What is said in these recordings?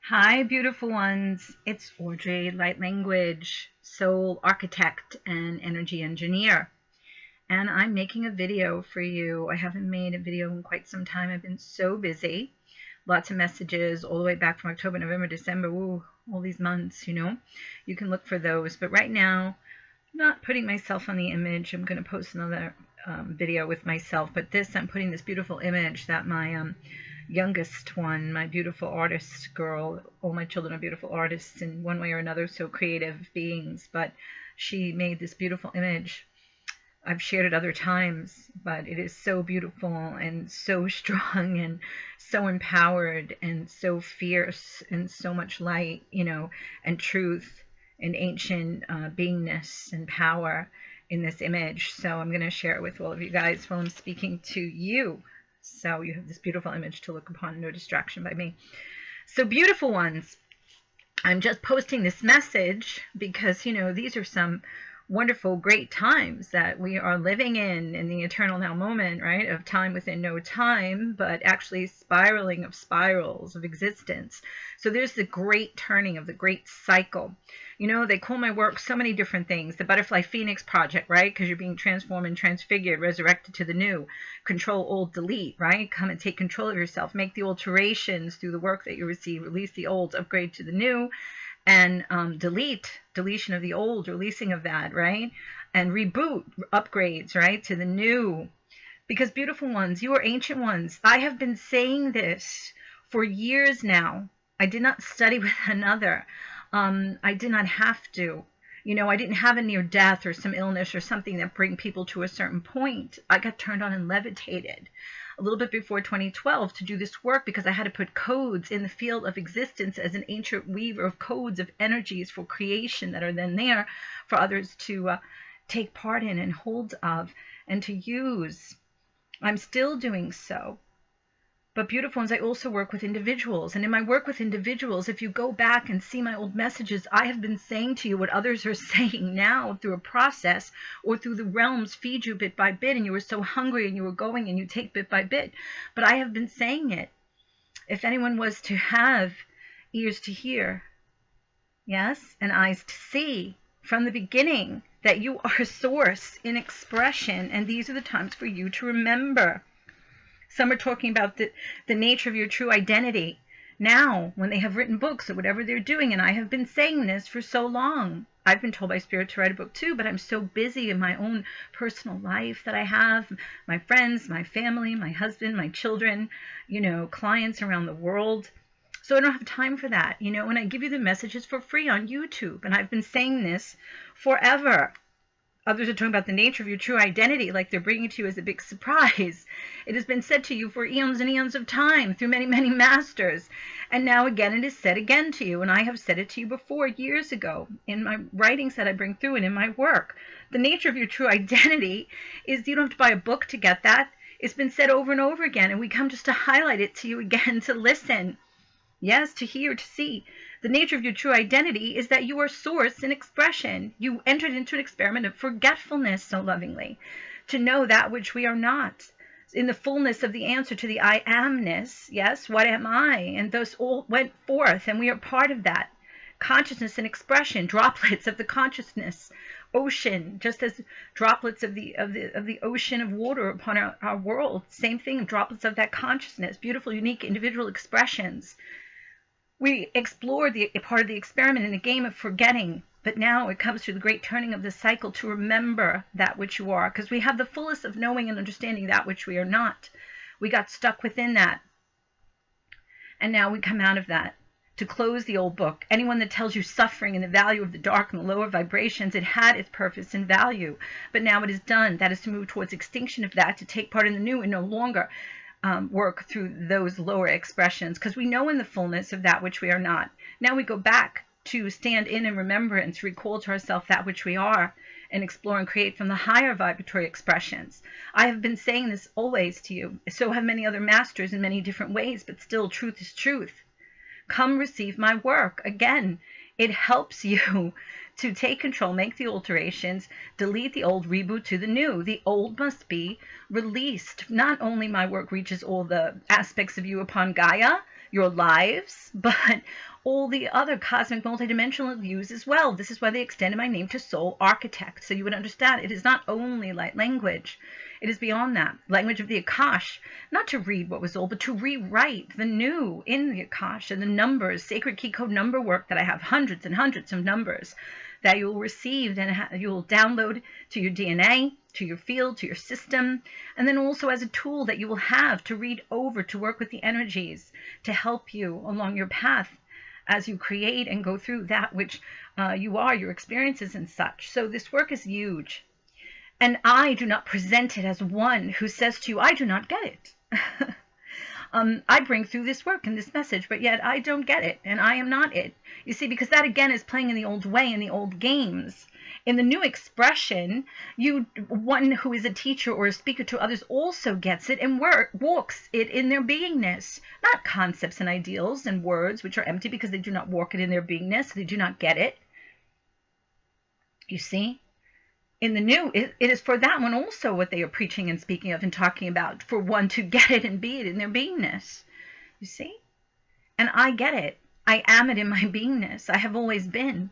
Hi, beautiful ones. It's Audrey, light language, soul architect, and energy engineer. And I'm making a video for you. I haven't made a video in quite some time. I've been so busy. Lots of messages all the way back from October, November, December. Ooh, all these months, You can look for those. But right now, I'm not putting myself on the image. I'm going to post another video with myself. But I'm putting this beautiful image that my youngest one, my beautiful artist girl, all my children are beautiful artists in one way or another, so creative beings, but she made this beautiful image. I've shared it other times, but it is so beautiful and so strong and so empowered and so fierce and so much light, and truth and ancient beingness and power in this image. So I'm going to share it with all of you guys while I'm speaking to you. So you have this beautiful image to look upon, no distraction by me. So beautiful ones, I'm just posting this message because, these are some wonderful, great times that we are living in the eternal now moment, right? Of time within no time, but actually spiraling of spirals of existence. So there's the great turning of the great cycle. They call my work so many different things. The Butterfly Phoenix Project, right? Because you're being transformed and transfigured, resurrected to the new. Control, old, delete, right? Come and take control of yourself. Make the alterations through the work that you receive. Release the old, upgrade to the new. And deletion of the old, releasing of that, right? And reboot, upgrades, right, to the new. Because beautiful ones, you are ancient ones. I have been saying this for years now. I did not study with another. I did not have to. I didn't have a near death or some illness or something that bring people to a certain point. I got turned on and levitated a little bit before 2012 to do this work because I had to put codes in the field of existence as an ancient weaver of codes of energies for creation that are then there for others to take part in and hold of and to use. I'm still doing so. But beautiful ones, I also work with individuals. And in my work with individuals, if you go back and see my old messages, I have been saying to you what others are saying now through a process or through the realms feed you bit by bit. And you were so hungry and you were going and you take bit by bit. But I have been saying it. If anyone was to have ears to hear, yes, and eyes to see from the beginning that you are a source in expression. And these are the times for you to remember. Some are talking about the nature of your true identity now when they have written books or whatever they're doing. And I have been saying this for so long. I've been told by Spirit to write a book too, but I'm so busy in my own personal life that I have, my friends, my family, my husband, my children, clients around the world. So I don't have time for that, and I give you the messages for free on YouTube. And I've been saying this forever. Others are talking about the nature of your true identity like they're bringing it to you as a big surprise. It has been said to you for eons and eons of time through many, many masters. And now again it is said again to you. And I have said it to you before years ago in my writings that I bring through and in my work. The nature of your true identity is you don't have to buy a book to get that. It's been said over and over again. And we come just to highlight it to you again, to listen. Yes, to hear, to see. The nature of your true identity is that you are source in expression. You entered into an experiment of forgetfulness so lovingly, to know that which we are not. In the fullness of the answer to the I amness, yes, what am I? And those all went forth, and we are part of that. Consciousness and expression, droplets of the consciousness, ocean, just as droplets of the ocean of water upon our world. Same thing, droplets of that consciousness, beautiful, unique, individual expressions. We explored the part of the experiment in a game of forgetting, but now it comes to the great turning of the cycle to remember that which you are, because we have the fullest of knowing and understanding that which we are not. We got stuck within that, and now we come out of that to close the old book. Anyone that tells you suffering and the value of the dark and the lower vibrations, it had its purpose and value, but now it is done. That is to move towards extinction of that, to take part in the new and no longer work through those lower expressions, because we know in the fullness of that which we are not. Now we go back to stand in remembrance, recall to ourselves that which we are, and explore and create from the higher vibratory expressions. I have been saying this always to you. So have many other masters in many different ways, but still truth is truth. Come receive my work. Again, it helps you to take control, make the alterations, delete the old, reboot to the new. The old must be released. Not only my work reaches all the aspects of you upon Gaia, your lives, but all the other cosmic multidimensional views as well. This is why they extended my name to Soul Architect, so you would understand it is not only light language. It is beyond that. Language of the Akash, not to read what was old, but to rewrite the new in the Akash and the numbers, sacred key code number work that I have, hundreds and hundreds of numbers that you'll receive and you'll download to your DNA, to your field, to your system, and then also as a tool that you will have to read over, to work with the energies, to help you along your path as you create and go through that which you are, your experiences and such. So this work is huge. And I do not present it as one who says to you, I do not get it. I bring through this work and this message, but yet I don't get it, and I am not it. You see, because that again is playing in the old way, in the old games. In the new expression, one who is a teacher or a speaker to others also gets it and walks it in their beingness. Not concepts and ideals and words which are empty because they do not walk it in their beingness, they do not get it. You see? In the new, it is for that one also what they are preaching and speaking of and talking about, for one to get it and be it in their beingness. You see? And I get it. I am it in my beingness. I have always been.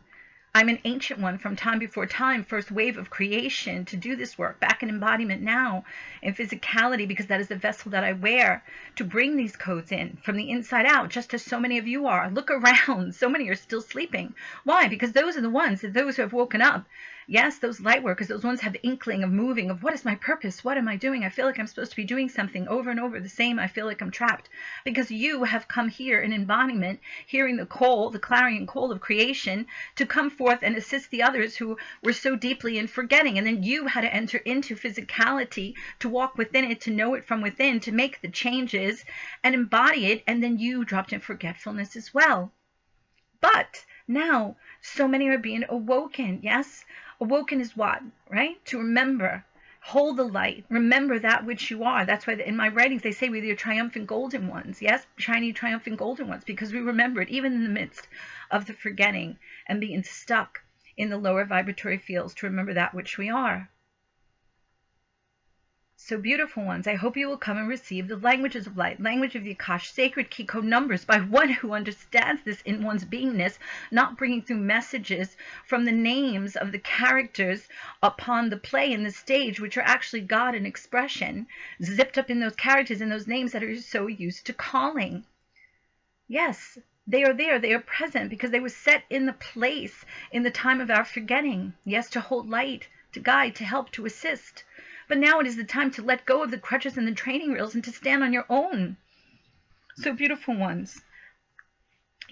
I'm an ancient one from time before time, first wave of creation to do this work, back in embodiment now, in physicality, because that is the vessel that I wear to bring these codes in from the inside out, just as so many of you are. Look around. So many are still sleeping. Why? Because those are the ones, those who have woken up. Yes, those light workers, those ones have inkling of moving, of what is my purpose? What am I doing? I feel like I'm supposed to be doing something over and over the same. I feel like I'm trapped because you have come here in embodiment, hearing the call, the clarion call of creation, to come forth and assist the others who were so deeply in forgetting. And then you had to enter into physicality, to walk within it, to know it from within, to make the changes and embody it. And then you dropped in forgetfulness as well. But now so many are being awoken. Yes. Awoken is what, right? To remember, hold the light, remember that which you are. That's why in my writings they say we're the triumphant golden ones. Yes, shiny triumphant golden ones, because we remember it even in the midst of the forgetting and being stuck in the lower vibratory fields, to remember that which we are. So beautiful ones, I hope you will come and receive the languages of light, language of the Akash, sacred key code numbers by one who understands this in one's beingness, not bringing through messages from the names of the characters upon the play and the stage, which are actually God in expression, zipped up in those characters and those names that are so used to calling. Yes, they are there, they are present because they were set in the place in the time of our forgetting. Yes, to hold light, to guide, to help, to assist. But now it is the time to let go of the crutches and the training wheels and to stand on your own. So beautiful ones.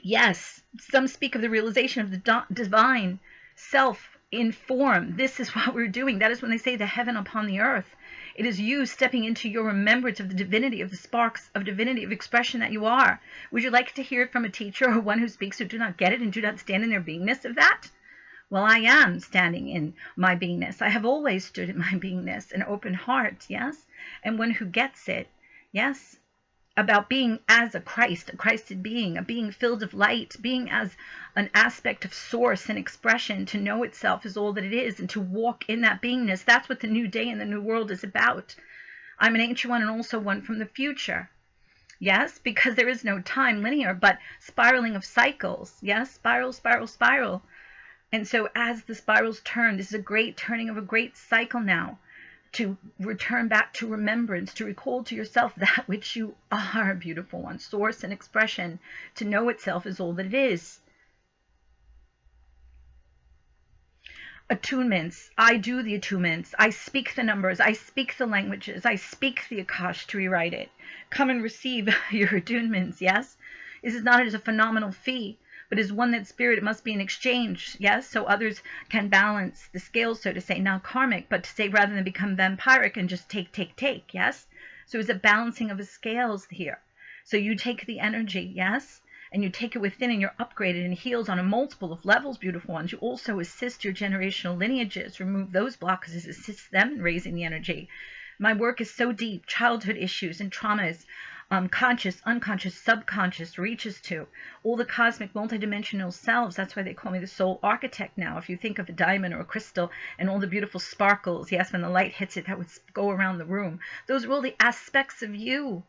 Yes, some speak of the realization of the divine self in form. This is what we're doing. That is when they say the heaven upon the earth. It is you stepping into your remembrance of the divinity, of the sparks of divinity, of expression that you are. Would you like to hear it from a teacher or one who speaks who do not get it and do not stand in their beingness of that? Well, I am standing in my beingness. I have always stood in my beingness, an open heart, yes? And one who gets it, yes? About being as a Christed being, a being filled of light, being as an aspect of source and expression, to know itself as all that it is and to walk in that beingness. That's what the new day and the new world is about. I'm an ancient one and also one from the future. Yes, because there is no time linear, but spiraling of cycles. Yes, spiral, spiral, spiral. And so as the spirals turn, this is a great turning of a great cycle now, to return back to remembrance, to recall to yourself that which you are, beautiful one, source and expression, to know itself as all that it is. Attunements. I do the attunements. I speak the numbers. I speak the languages. I speak the Akash to rewrite it. Come and receive your attunements, yes? This is not as a phenomenal fee, but is one that spirit, it must be an exchange, yes, so others can balance the scales, so to say, not karmic, but to say rather than become vampiric and just take, yes? So it's a balancing of the scales here. So you take the energy, yes, and you take it within and you're upgraded and healed on a multiple of levels, beautiful ones. You also assist your generational lineages, remove those blockages, assist them in raising the energy. My work is so deep, childhood issues and traumas, conscious, unconscious, subconscious, reaches to all the cosmic multidimensional selves. That's why they call me the soul architect now. If you think of a diamond or a crystal and all the beautiful sparkles, yes, when the light hits it, that would go around the room. Those are all the aspects of you.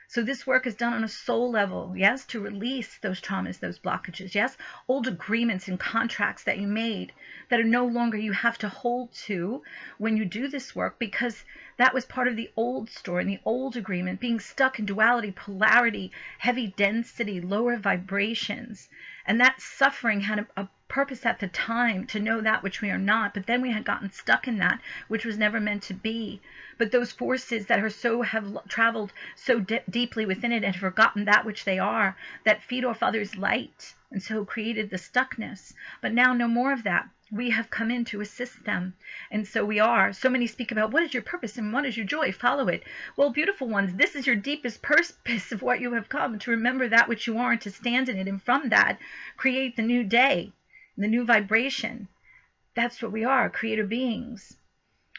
So this work is done on a soul level, yes, to release those traumas, those blockages, yes, old agreements and contracts that you made that are no longer you have to hold to when you do this work, because that was part of the old story and the old agreement, being stuck in duality, polarity, heavy density, lower vibrations. And that suffering had a purpose at the time to know that which we are not, but then we had gotten stuck in that which was never meant to be. But those forces that have traveled so deeply within it and forgotten that which they are, that feed off others' light, and so created the stuckness. But now no more of that. We have come in to assist them. And so we are. So many speak about what is your purpose and what is your joy? Follow it. Well, beautiful ones, this is your deepest purpose of what you have come, to remember that which you are and to stand in it. And from that, create the new day, the new vibration. That's what we are, creator beings.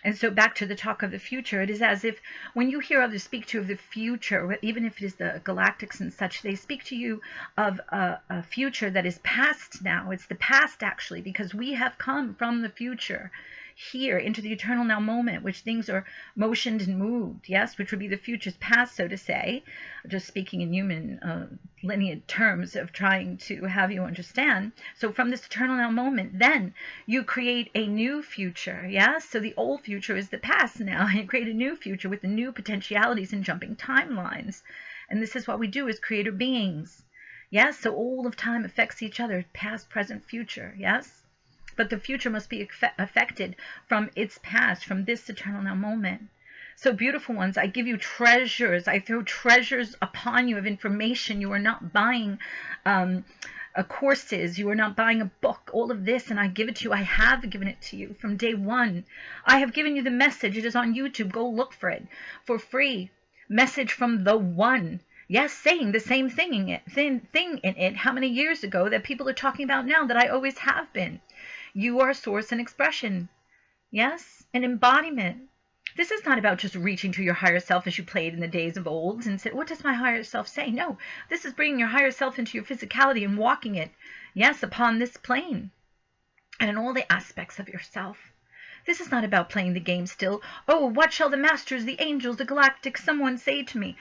And so back to the talk of the future, it is as if when you hear others speak to you of the future, even if it is the galactics and such, they speak to you of a future that is past now. It's the past, actually, because we have come from the future here into the eternal now moment, which things are motioned and moved, yes, which would be the future's past, so to say, just speaking in human linear terms of trying to have you understand. So from this eternal now moment, then you create a new future, yes? So the old future is the past now, and you create a new future with the new potentialities and jumping timelines. And this is what we do as creator beings, yes? So all of time affects each other, past, present, future, yes? But the future must be affected from its past, from this eternal now moment. So beautiful ones, I give you treasures. I throw treasures upon you of information. You are not buying courses. You are not buying a book. All of this, and I give it to you. I have given it to you from day one. I have given you the message. It is on YouTube. Go look for it for free. Message from the One. Yes, saying the same thing in it. How many years ago that people are talking about now that I always have been. You are source and expression. Yes, an embodiment. This is not about just reaching to your higher self as you played in the days of old and said, what does my higher self say? No, this is bringing your higher self into your physicality and walking it, yes, upon this plane and in all the aspects of yourself. This is not about playing the game still. Oh, what shall the masters, the angels, the galactic, someone say to me?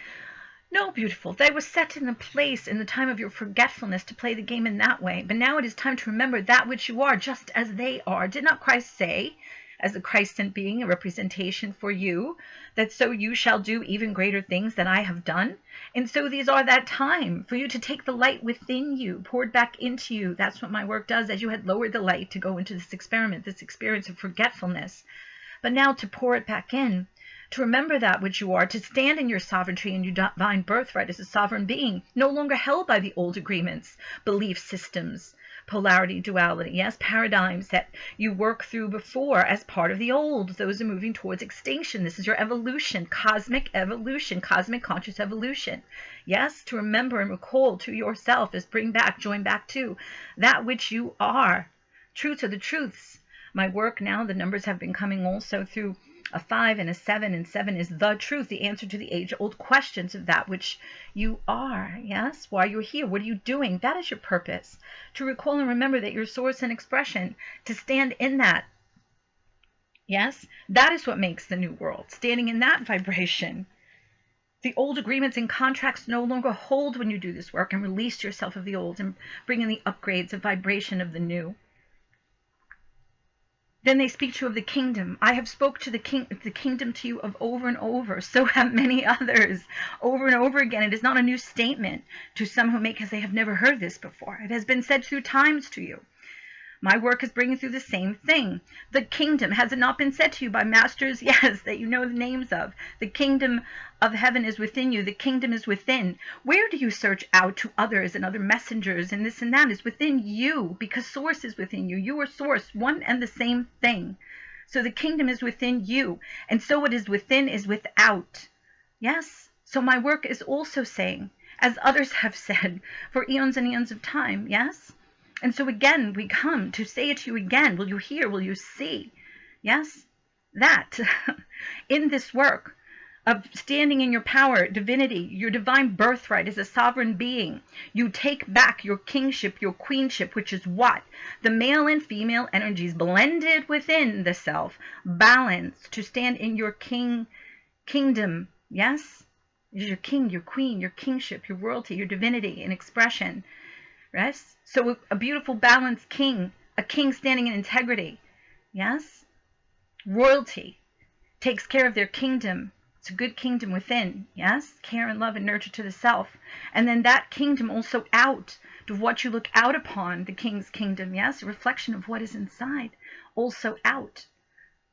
No, beautiful. They were set in the place in the time of your forgetfulness to play the game in that way. But now it is time to remember that which you are, just as they are. Did not Christ say, as a Christ sent being, a representation for you, that so you shall do even greater things than I have done? And so these are that time for you to take the light within you, poured back into you. That's what my work does, as you had lowered the light to go into this experiment, this experience of forgetfulness. But now to pour it back in, to remember that which you are, to stand in your sovereignty and your divine birthright as a sovereign being, no longer held by the old agreements, belief systems, polarity, duality, yes, paradigms that you worked through before as part of the old. Those are moving towards extinction. This is your evolution, cosmic conscious evolution. Yes, to remember and recall to yourself is bring back, join back to that which you are. Truths are the truths. My work now, the numbers have been coming also through a 5 and a 7, and 7 is the truth, the answer to the age-old questions of that which you are. Yes, why you're here, what are you doing? That is your purpose, to recall and remember that your source and expression, to stand in that. Yes, that is what makes the new world, standing in that vibration. The old agreements and contracts no longer hold when you do this work and release yourself of the old and bring in the upgrades of vibration of the new. Then they speak to you of the kingdom. I have spoke to the kingdom to you of over and over. So have many others over and over again. It is not a new statement to some who make as they have never heard this before. It has been said through times to you. My work is bringing through the same thing. The kingdom, has it not been said to you by masters? Yes, that you know the names of. The kingdom of heaven is within you. The kingdom is within. Where do you search out to others and other messengers and this and that? Is within you, because source is within you. You are source, one and the same thing. So the kingdom is within you. And so what is within is without. Yes? So my work is also saying, as others have said, for eons and eons of time. Yes? And so again, we come to say it to you again. Will you hear? Will you see? Yes? That in this work of standing in your power, divinity, your divine birthright as a sovereign being, you take back your kingship, your queenship, which is what? The male and female energies blended within the self, balanced to stand in your kingdom. Yes? It is your king, your queen, your kingship, your royalty, your divinity in expression. Yes? So a beautiful, balanced king, a king standing in integrity. Yes? Royalty takes care of their kingdom. It's a good kingdom within. Yes? Care and love and nurture to the self. And then that kingdom also out to what you look out upon, the king's kingdom. Yes? A reflection of what is inside. Also out.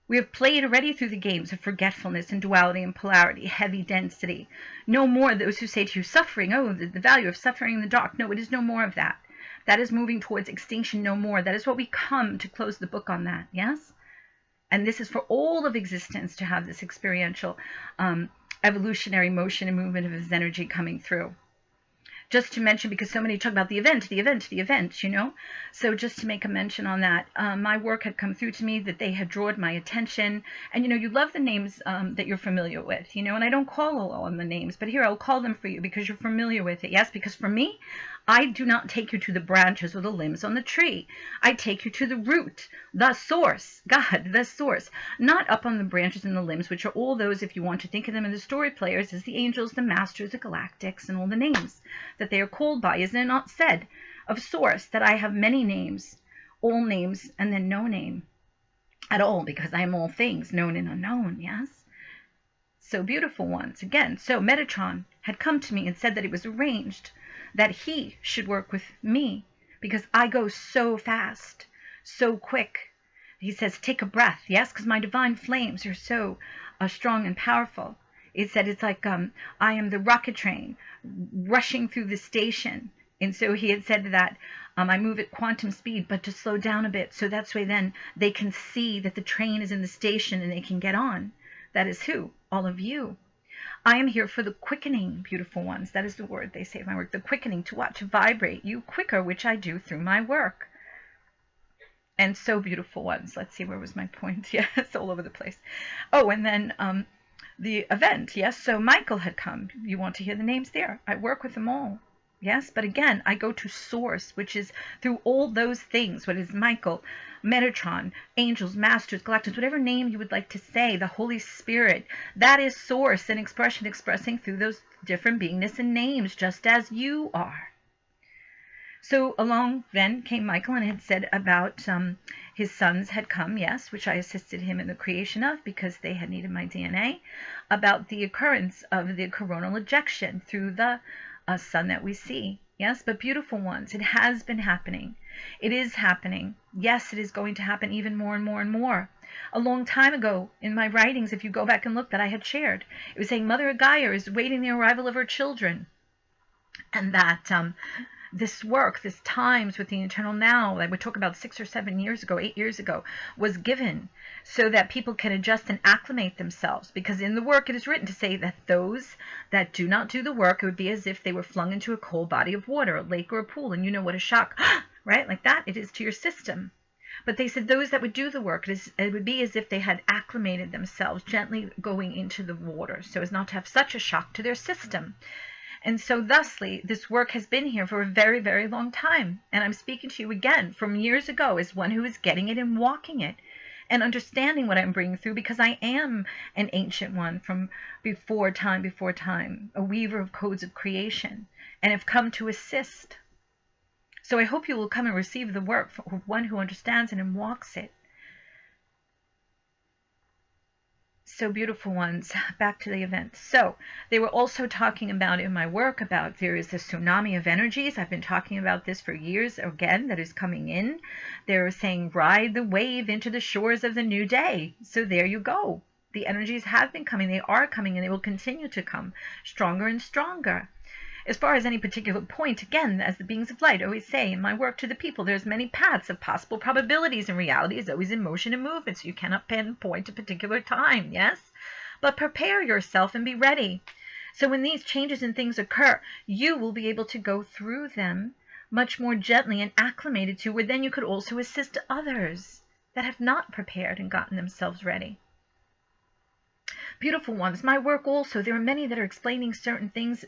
We have played already through the games of forgetfulness and duality and polarity, heavy density. No more those who say to you, suffering, oh, the value of suffering in the dark. No, it is no more of that. That is moving towards extinction no more. That is what we come to close the book on that, yes? And this is for all of existence to have this experiential evolutionary motion and movement of his energy coming through. Just to mention, because so many talk about the event, you know. So just to make a mention on that, my work had come through to me, that they had drawn my attention. And, you know, you love the names that you're familiar with, you know, and I don't call all on the names, but here I'll call them for you because you're familiar with it. Yes, because for me, I do not take you to the branches or the limbs on the tree. I take you to the root, the source, God, the source, not up on the branches and the limbs, which are all those, if you want to think of them in the story players, as the angels, the masters, the galactics, and all the names that they are called by. Is it not said of source that I have many names, all names, and then no name at all, because I am all things, known and unknown, yes? So beautiful ones, again, so Metatron had come to me and said that it was arranged that he should work with me because I go so fast, so quick. He says, take a breath, yes, because my divine flames are so strong and powerful. It said it's like I am the rocket train rushing through the station. And so he had said that I move at quantum speed, but to slow down a bit. So that's way then they can see that the train is in the station and they can get on. That is who? All of you. I am here for the quickening, beautiful ones. That is the word they say of my work. The quickening, to what? To vibrate you quicker, which I do through my work. And so beautiful ones. Let's see, where was my point? Yeah, it's all over the place. Oh, and then the event, yes. So Michael had come. You want to hear the names there? I work with them all. Yes, but again, I go to source, which is through all those things. What is Michael, Metatron, angels, masters, galactics, whatever name you would like to say, the Holy Spirit. That is source and expression, expressing through those different beingness and names, just as you are. So along then came Michael and had said about his sons had come, yes, which I assisted him in the creation of because they had needed my DNA, about the occurrence of the coronal ejection through the sun that we see. Yes, but beautiful ones, it has been happening. It is happening. Yes, it is going to happen even more and more and more. A long time ago in my writings, if you go back and look, that I had shared, it was saying Mother Gaia is waiting the arrival of her children. And that this work, this times with the eternal now, that we talk about 6 or 7 years ago, 8 years ago, was given so that people can adjust and acclimate themselves. Because in the work it is written to say that those that do not do the work, it would be as if they were flung into a cold body of water, a lake or a pool, and you know what a shock, right, like that, it is to your system. But they said those that would do the work, it would be as if they had acclimated themselves, gently going into the water, so as not to have such a shock to their system. And so thusly, this work has been here for a very, very long time. And I'm speaking to you again from years ago as one who is getting it and walking it and understanding what I'm bringing through, because I am an ancient one from before time, a weaver of codes of creation, and have come to assist. So I hope you will come and receive the work from one who understands it and walks it. So beautiful ones, back to the event. So they were also talking about in my work about there is a tsunami of energies. I've been talking about this for years again, that is coming in. They're saying ride the wave into the shores of the new day. So there you go. The energies have been coming, they are coming, and they will continue to come stronger and stronger. As far as any particular point, again, as the beings of light always say in my work to the people, there's many paths of possible probabilities, and reality is always in motion and movement, so you cannot pinpoint a particular time, yes? But prepare yourself and be ready. So when these changes and things occur, you will be able to go through them much more gently and acclimated to, where then you could also assist others that have not prepared and gotten themselves ready. Beautiful ones, my work also, there are many that are explaining certain things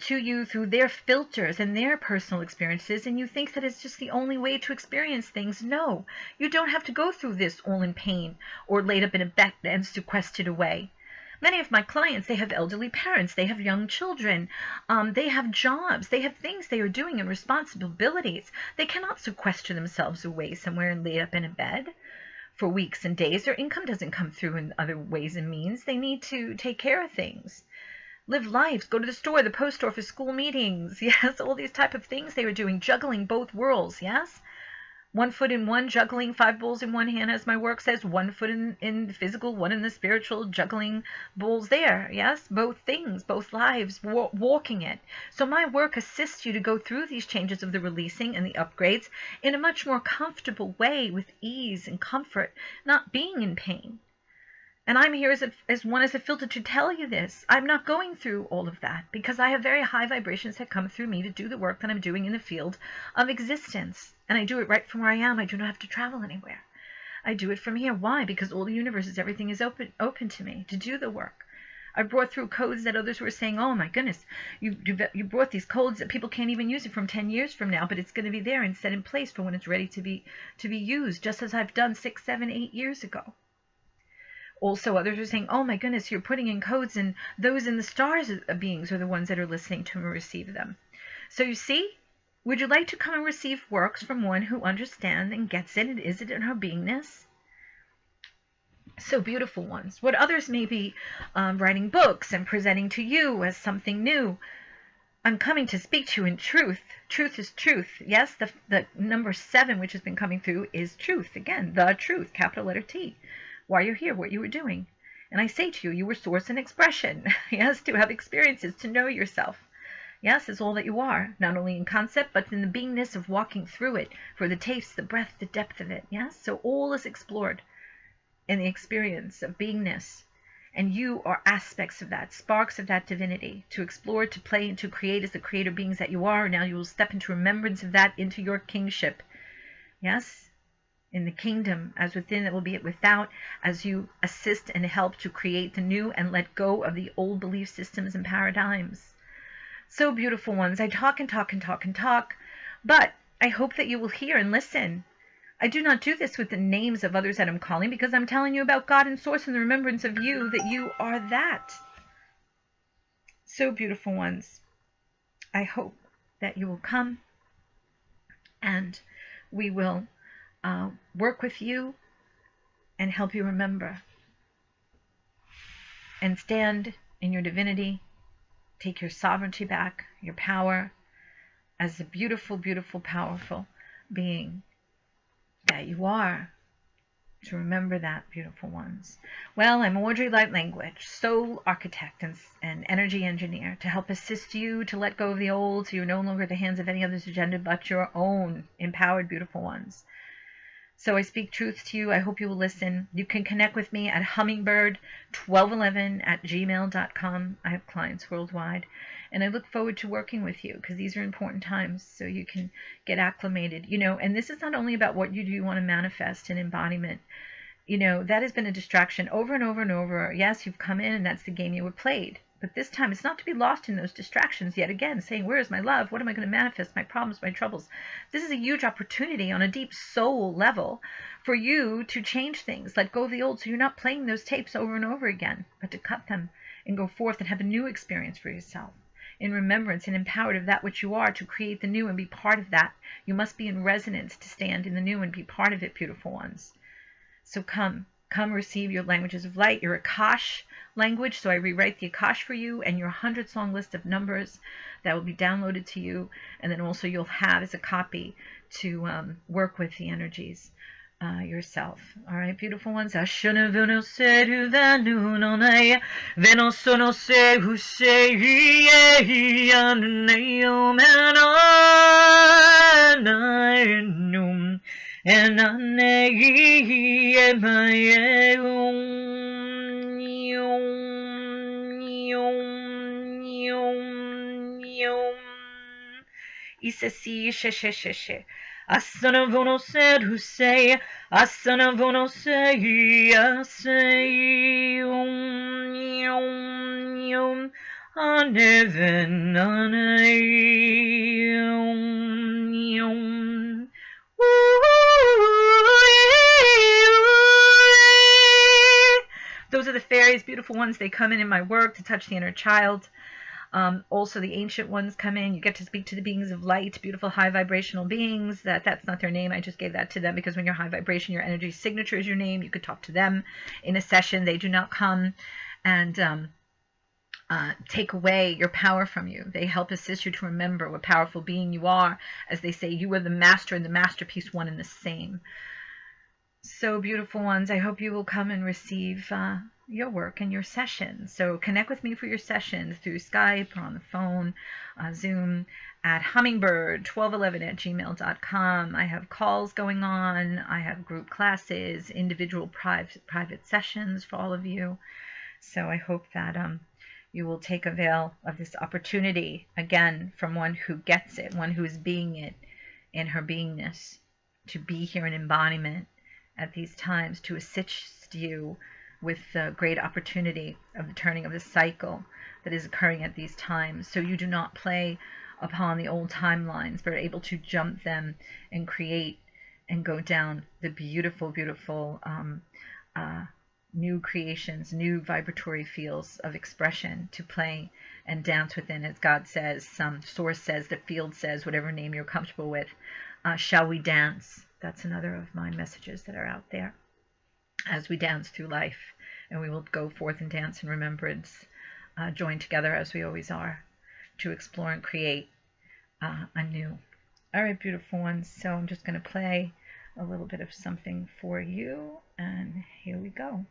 to you through their filters and their personal experiences, and you think that it's just the only way to experience things. No, you don't have to go through this all in pain or laid up in a bed and sequestered away. Many of my clients, they have elderly parents, they have young children, they have jobs, they have things they are doing and responsibilities. They cannot sequester themselves away somewhere and lay up in a bed for weeks and days. Their income doesn't come through in other ways and means. They need to take care of things, live lives, go to the store, the post office, school meetings, yes, all these type of things they were doing, juggling both worlds, yes. 1 foot in one, juggling 5 balls in one hand, as my work says. 1 foot in the physical, 1 in the spiritual, juggling balls there. Yes, both things, both lives, walking it. So my work assists you to go through these changes of the releasing and the upgrades in a much more comfortable way, with ease and comfort, not being in pain. And I'm here as a filter to tell you this. I'm not going through all of that because I have very high vibrations that come through me to do the work that I'm doing in the field of existence. And I do it right from where I am. I do not have to travel anywhere. I do it from here. Why? Because all the universes, everything is open to me to do the work. I brought through codes that others were saying, oh my goodness, you brought these codes that people can't even use it from 10 years from now, but it's going to be there and set in place for when it's ready to be used, just as I've done 6, 7, 8 years ago. Also, others are saying, oh my goodness, you're putting in codes, and those in the stars beings are the ones that are listening to and receive them. So you see, would you like to come and receive works from one who understands and gets it and is it in her beingness? So beautiful ones. What others may be writing books and presenting to you as something new, I'm coming to speak to you in truth. Truth is truth. Yes, the number 7, which has been coming through, is truth. Again, the truth, capital letter T. Why you're here, what you were doing. And I say to you, you were source and expression. Yes, to have experiences, to know yourself. Yes, it's all that you are, not only in concept, but in the beingness of walking through it, for the taste, the breath, the depth of it. Yes, so all is explored in the experience of beingness. And you are aspects of that, sparks of that divinity, to explore, to play, and to create as the creator beings that you are. Now you will step into remembrance of that, into your kingship. Yes, in the kingdom, as within, that will be without, as you assist and help to create the new and let go of the old belief systems and paradigms. So beautiful ones. I talk and talk and talk and talk, but I hope that you will hear and listen. I do not do this with the names of others that I'm calling, because I'm telling you about God and Source and the remembrance of you, that you are that. So beautiful ones. I hope that you will come and we will work with you and help you remember and stand in your divinity, take your sovereignty back, your power as the beautiful, beautiful, powerful being that you are. To remember that, beautiful ones. Well, I'm Audrey Light Language, soul architect and energy engineer, to help assist you to let go of the old, so you're no longer at the hands of any other's agenda but your own empowered, beautiful ones. So I speak truth to you. I hope you will listen. You can connect with me at hummingbird1211@gmail.com. I have clients worldwide. And I look forward to working with you, because these are important times, so you can get acclimated. You know, and this is not only about what you do want to manifest in embodiment. You know, that has been a distraction over and over and over. Yes, you've come in and that's the game you were played. But this time, it's not to be lost in those distractions yet again, saying, where is my love? What am I going to manifest? My problems, my troubles. This is a huge opportunity on a deep soul level for you to change things, let go of the old, so you're not playing those tapes over and over again, but to cut them and go forth and have a new experience for yourself, in remembrance and empowered of that which you are, to create the new and be part of that. You must be in resonance to stand in the new and be part of it, beautiful ones. So come receive your languages of light, your Akash language. So I rewrite the Akash for you, and your 100-song list of numbers that will be downloaded to you. And then also you'll have as a copy to work with the energies yourself. All right, beautiful ones. And Isasi she. A son of ono said who say, a son of ono say, I say, on heaven, on Those are the fairies Aquarius, beautiful ones, they come in my work to touch the inner child. Also, the ancient ones come in. You get to speak to the beings of light, beautiful high vibrational beings. That's not their name. I just gave that to them because when you're high vibration, your energy signature is your name. You could talk to them in a session. They do not come and take away your power from you. They help assist you to remember what powerful being you are. As they say, you are the master and the masterpiece, one and the same. So beautiful ones, I hope you will come and receive your work and your sessions. So connect with me for your sessions through Skype or on the phone, Zoom, at hummingbird1211@gmail.com. I have calls going on. I have group classes, individual private sessions for all of you. So I hope that you will take avail of this opportunity, again, from one who gets it, one who is being it in her beingness, to be here in embodiment at these times, to assist you with the great opportunity of the turning of the cycle that is occurring at these times, so you do not play upon the old timelines, but are able to jump them and create and go down the beautiful, beautiful new creations, new vibratory fields of expression to play and dance within, as God says, source says, the field says, whatever name you're comfortable with. Shall we dance? That's another of my messages that are out there as we dance through life, and we will go forth and dance in remembrance, joined together as we always are, to explore and create anew. All right, beautiful ones. So I'm just going to play a little bit of something for you, and here we go.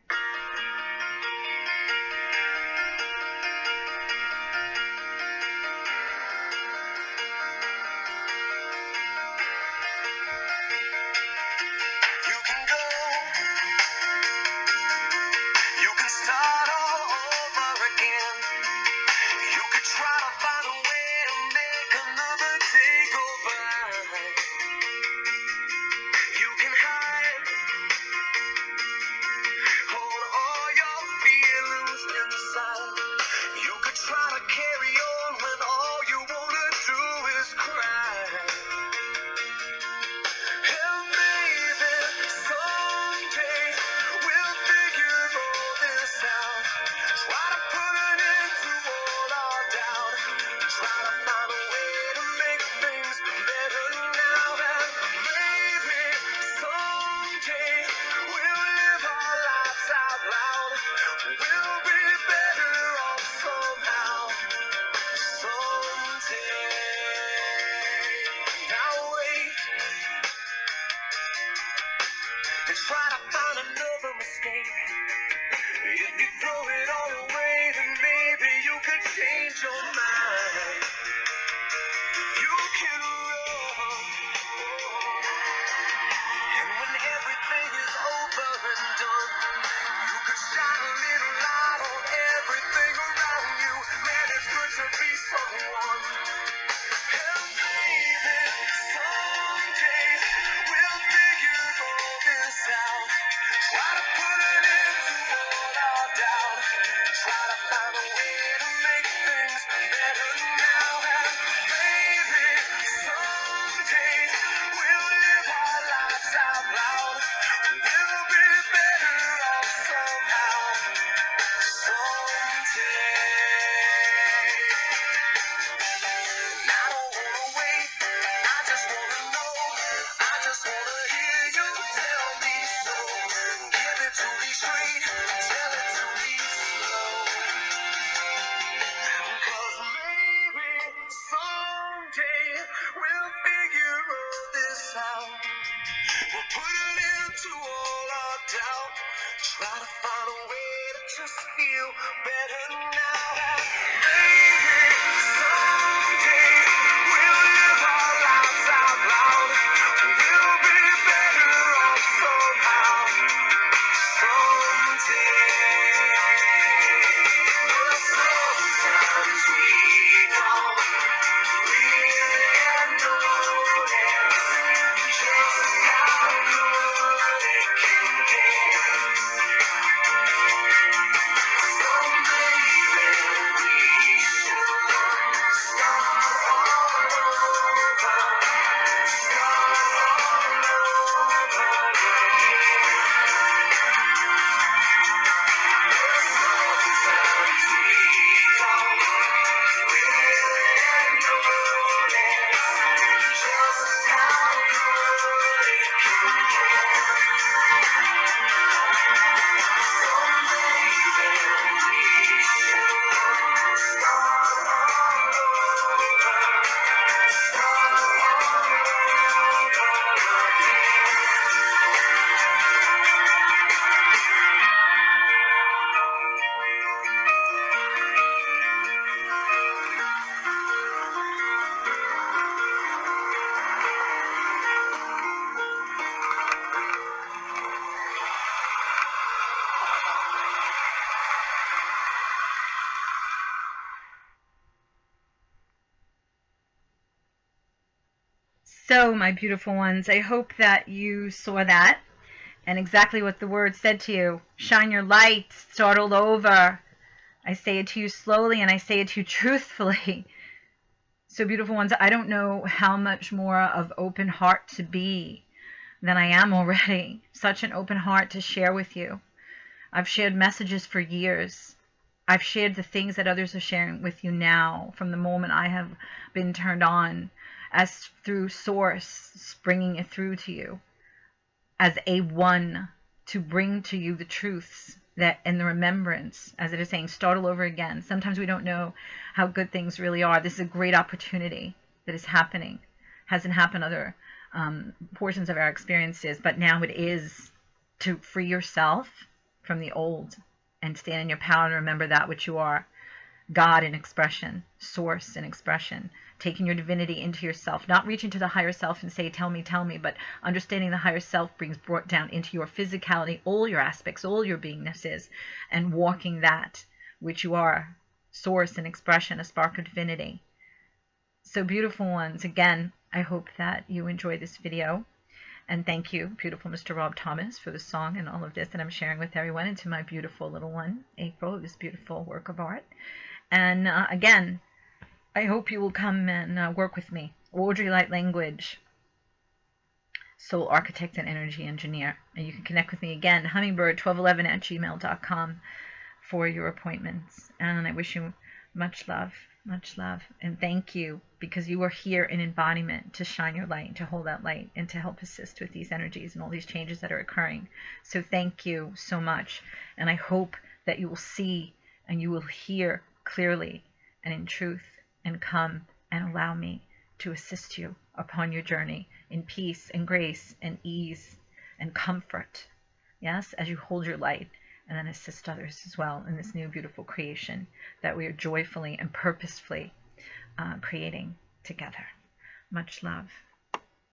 So, my beautiful ones, I hope that you saw that and exactly what the word said to you. Shine your light, start all over. I say it to you slowly and I say it to you truthfully. So, beautiful ones, I don't know how much more of open heart to be than I am already. Such an open heart to share with you. I've shared messages for years. I've shared the things that others are sharing with you now from the moment I have been turned on as through source, springing it through to you as a one to bring to you the truths that in the remembrance, as it is saying, start all over again. Sometimes we don't know how good things really are. This is a great opportunity that is happening. Hasn't happened other portions of our experiences, but now it is to free yourself from the old and stand in your power and remember that which you are. God in expression, source in expression, taking your divinity into yourself, not reaching to the higher self and say, tell me, but understanding the higher self brings brought down into your physicality, all your aspects, all your beingnesses, and walking that which you are, source and expression, a spark of divinity. So beautiful ones, again, I hope that you enjoy this video. And thank you, beautiful Mr. Rob Thomas, for the song and all of this that I'm sharing with everyone, and to my beautiful little one, April, this beautiful work of art. And again, I hope you will come and work with me. Audrey Light Language, Soul Architect and Energy Engineer. And you can connect with me again, hummingbird1211@gmail.com for your appointments. And I wish you much love, and thank you, because you are here in embodiment to shine your light, to hold that light, and to help assist with these energies and all these changes that are occurring. So thank you so much, and I hope that you will see and you will hear clearly and in truth, and come and allow me to assist you upon your journey in peace and grace and ease and comfort. Yes, as you hold your light, and then assist others as well in this new beautiful creation that we are joyfully and purposefully creating together. Much love.